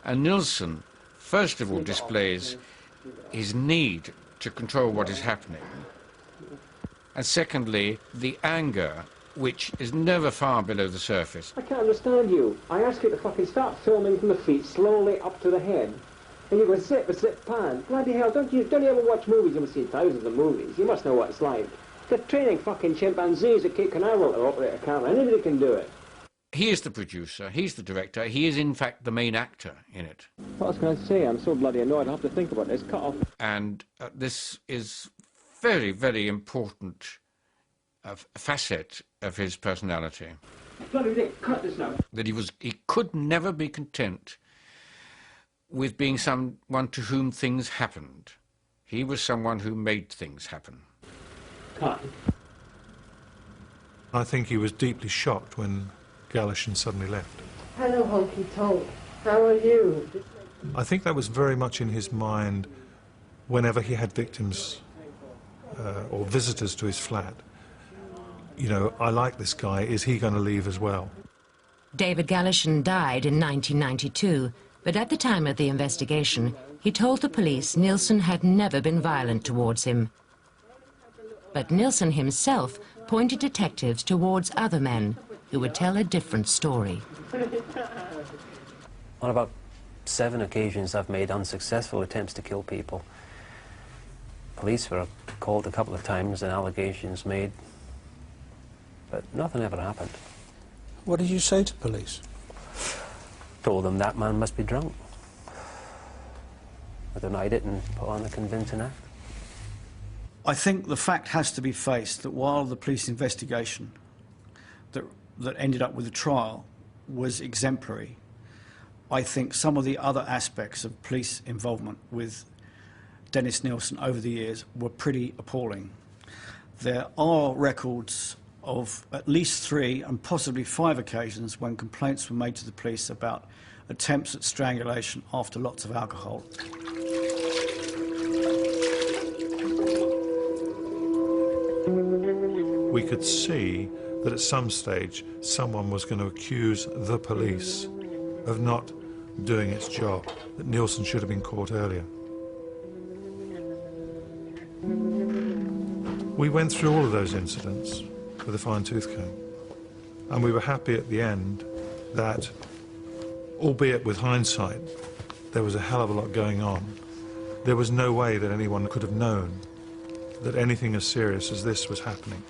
And Nilsen, first of all, displays his need to control what is happening, and secondly, the anger, which is never far below the surface. I can't understand you. I ask you to fucking start filming from the feet slowly up to the head. And you go zip, pan. Bloody hell, don't you ever watch movies? You must see thousands of movies. You must know what it's like. They're training fucking chimpanzees at Cape Canaveral to operate a camera. Anybody can do it. He is the producer, he's the director, he is in fact the main actor in it. What else can I say? I'm so bloody annoyed, I have to think about this. Cut off. And this is very, very important facet of his personality. Bloody Dick, cut this now. That he could never be content with being someone to whom things happened. He was someone who made things happen. Cut. I think he was deeply shocked when Galashan suddenly left. Hello, Honky Tonk. How are you? I think that was very much in his mind whenever he had victims or visitors to his flat. You know, I like this guy, is he going to leave as well? David Galashan died in 1992, but at the time of the investigation, he told the police Nilsen had never been violent towards him. But Nilsen himself pointed detectives towards other men who would tell a different story. On about 7 occasions I've made unsuccessful attempts to kill people. Police were called a couple of times and allegations made, but nothing ever happened. What did you say to police? Told them that man must be drunk. I denied it and put on a convincing act. I think the fact has to be faced that while the police investigation that ended up with the trial was exemplary, I think some of the other aspects of police involvement with Dennis Nilsen over the years were pretty appalling. There are records of at least 3 and possibly 5 occasions when complaints were made to the police about attempts at strangulation after lots of alcohol. We could see that at some stage someone was going to accuse the police of not doing its job, that Nilsen should have been caught earlier. We went through all of those incidents with a fine-tooth comb, and we were happy at the end that, albeit with hindsight, there was a hell of a lot going on. There was no way that anyone could have known that anything as serious as this was happening.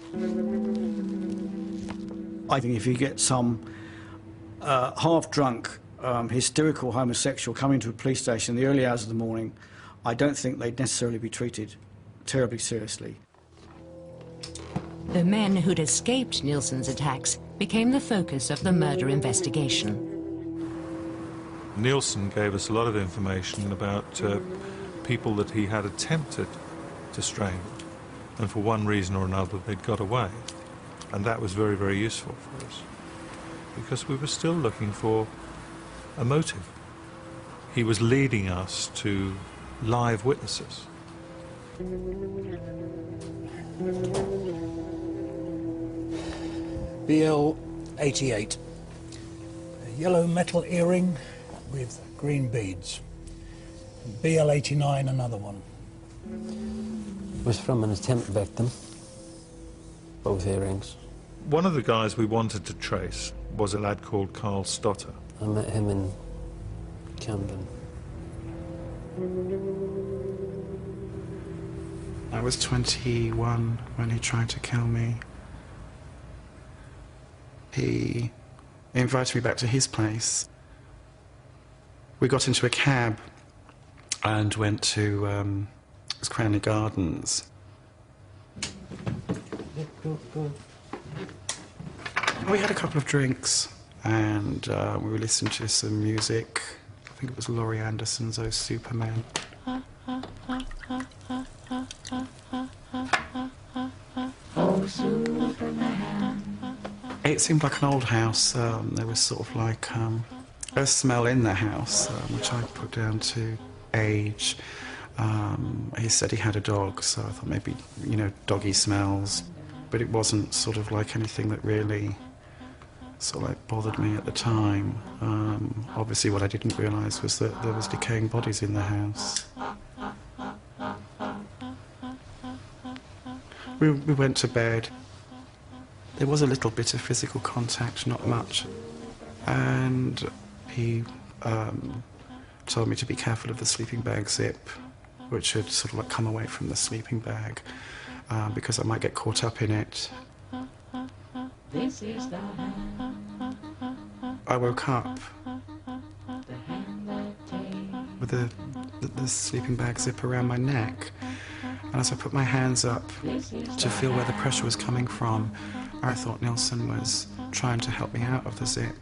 I think if you get some half-drunk, hysterical homosexual coming to a police station in the early hours of the morning, I don't think they'd necessarily be treated terribly seriously. The men who'd escaped Nilsen's attacks became the focus of the murder investigation. Nilsen gave us a lot of information about people that he had attempted to strangle, and for one reason or another they'd got away. And that was very, very useful for us, because we were still looking for a motive. He was leading us to live witnesses. BL 88. A yellow metal earring with green beads. BL 89, another one. Was from an attempt victim. Both earrings. One of the guys we wanted to trace was a lad called Carl Stotter. I met him in Camden. I was 21 when he tried to kill me. He invited me back to his place. We got into a cab and went to Cranley Gardens. We had a couple of drinks and we were listening to some music. I think it was Laurie Anderson's Oh Superman. Oh, Superman. It seemed like an old house. There was sort of like a smell in the house, which I put down to age. He said he had a dog, so I thought maybe, you know, doggy smells. But it wasn't sort of like anything that really sort of like bothered me at the time. Obviously what I didn't realise was that there was decaying bodies in the house. We went to bed. There was a little bit of physical contact, not much. And he told me to be careful of the sleeping bag zip, which had sort of like come away from the sleeping bag, because I might get caught up in it. I woke up with the sleeping bag zip around my neck, and as I put my hands up to feel where the pressure was coming from, I thought Nilsen was trying to help me out of the zip.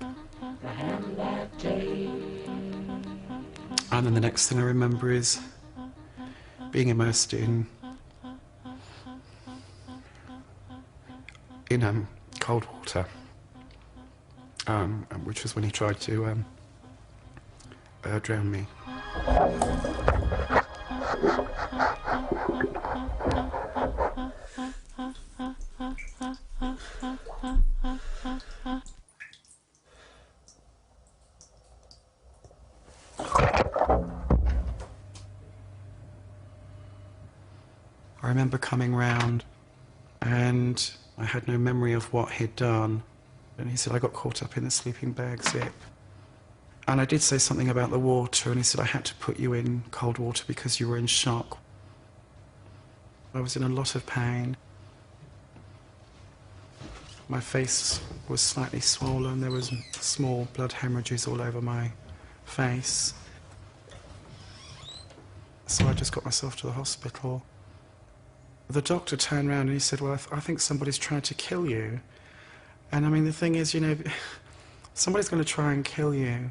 And then the next thing I remember is being immersed in cold water, which was when he tried to drown me. I remember coming round and I had no memory of what he'd done. And he said, I got caught up in the sleeping bag zip. And I did say something about the water, and he said, I had to put you in cold water because you were in shock. I was in a lot of pain. My face was slightly swollen. There was small blood hemorrhages all over my face. So I just got myself to the hospital. The doctor turned around and he said, well, I think somebody's trying to kill you. And I mean, the thing is, you know, somebody's going to try and kill you.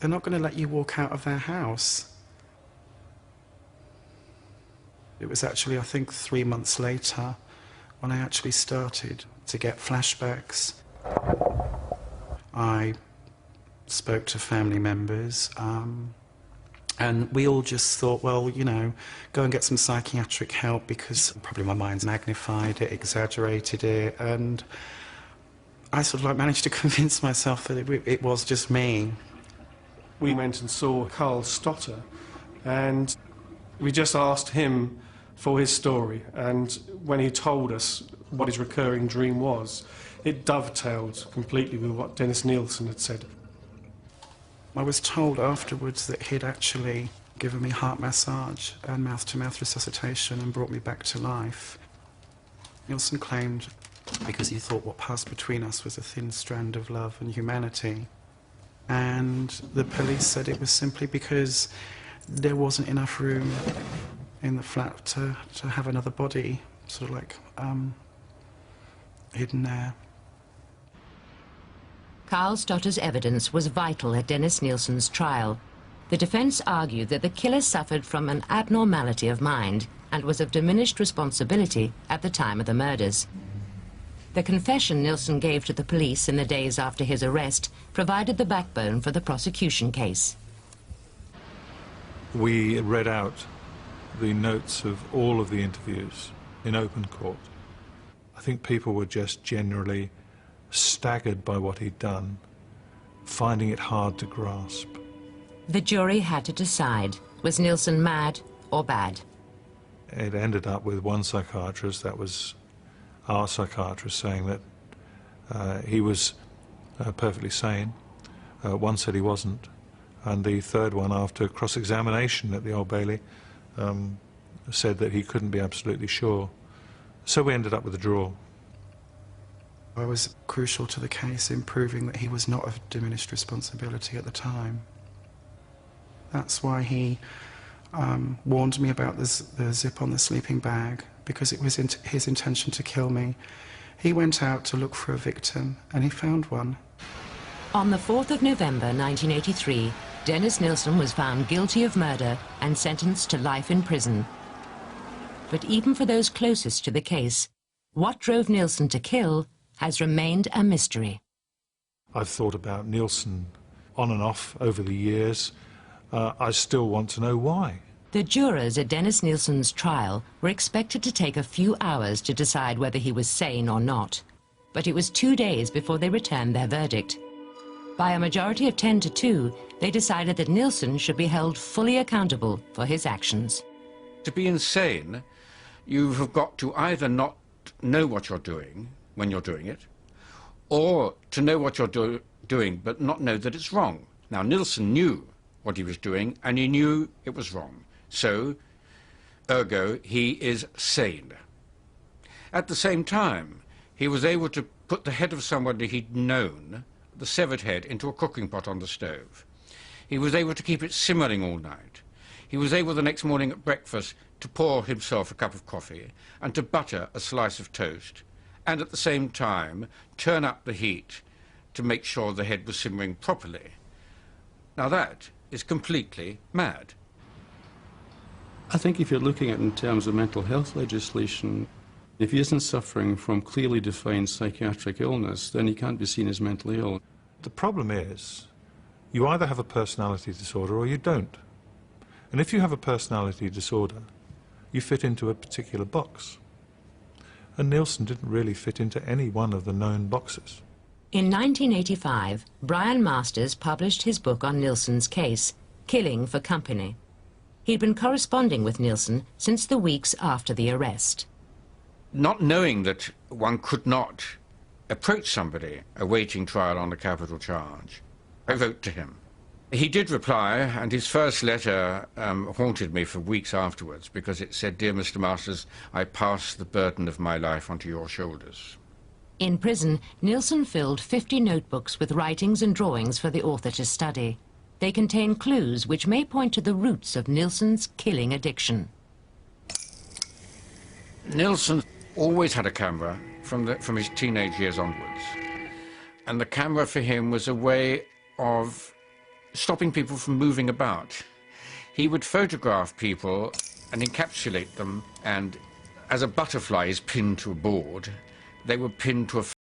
They're not going to let you walk out of their house. It was actually, I think, 3 months later when I actually started to get flashbacks. I spoke to family members, and we all just thought, well, you know, go and get some psychiatric help, because probably my mind's magnified it, exaggerated it, and I sort of like managed to convince myself that it was just me. We went and saw Carl Stotter, and we just asked him for his story, and when he told us what his recurring dream was, it dovetailed completely with what Dennis Nilsen had said. I was told afterwards that he'd actually given me heart massage and mouth-to-mouth resuscitation and brought me back to life. Nilsen claimed, because he thought what passed between us was a thin strand of love and humanity, and the police said it was simply because there wasn't enough room in the flat to have another body sort of like hidden there. Carl Stotter's evidence was vital at Dennis Nilsen's trial. The defence argued that the killer suffered from an abnormality of mind and was of diminished responsibility at the time of the murders. The confession Nilsen gave to the police in the days after his arrest provided the backbone for the prosecution case. We read out the notes of all of the interviews in open court. I think people were just generally staggered by what he'd done, finding it hard to grasp. The jury had to decide, was Nilsen mad or bad? It ended up with one psychiatrist, that was our psychiatrist, saying that he was perfectly sane. One said he wasn't, and the third one, after cross-examination at the Old Bailey, said that he couldn't be absolutely sure. So we ended up with a draw. I was crucial to the case in proving that he was not of diminished responsibility at the time. That's why he warned me about the zip on the sleeping bag, because it was his intention to kill me. He went out to look for a victim, and he found one. On the 4th of November 1983, Dennis Nilsen was found guilty of murder and sentenced to life in prison. But even for those closest to the case, what drove Nilsen to kill has remained a mystery. I've thought about Nilsen on and off over the years. I still want to know why. The jurors at Dennis Nilsen's trial were expected to take a few hours to decide whether he was sane or not. but it was 2 days before they returned their verdict. By a majority of 10 to 2, they decided that Nilsen should be held fully accountable for his actions. To be insane, you have got to either not know what you're doing when you're doing it, or to know what you're doing but not know that it's wrong. Now, Nilsen knew what he was doing, and he knew it was wrong. So, ergo, he is sane. At the same time, he was able to put the head of somebody he'd known, the severed head, into a cooking pot on the stove. He was able to keep it simmering all night. He was able the next morning at breakfast to pour himself a cup of coffee and to butter a slice of toast, and at the same time turn up the heat to make sure the head was simmering properly. Now that is completely mad. I think if you're looking at it in terms of mental health legislation, if he isn't suffering from clearly defined psychiatric illness, then he can't be seen as mentally ill. The problem is, you either have a personality disorder or you don't. And if you have a personality disorder, you fit into a particular box. And Nilsen didn't really fit into any one of the known boxes. In 1985, Brian Masters published his book on Nilsen's case, Killing for Company. He'd been corresponding with Nilsen since the weeks after the arrest. Not knowing that one could not approach somebody awaiting trial on a capital charge, I wrote to him. He did reply, and his first letter haunted me for weeks afterwards, because it said, "Dear Mr. Masters, I pass the burden of my life onto your shoulders." In prison, Nilsen filled 50 notebooks with writings and drawings for the author to study. They contain clues which may point to the roots of Nilsen's killing addiction. Nilsen always had a camera from his teenage years onwards. And the camera for him was a way of stopping people from moving about. He would photograph people and encapsulate them, and as a butterfly is pinned to a board, they were pinned to a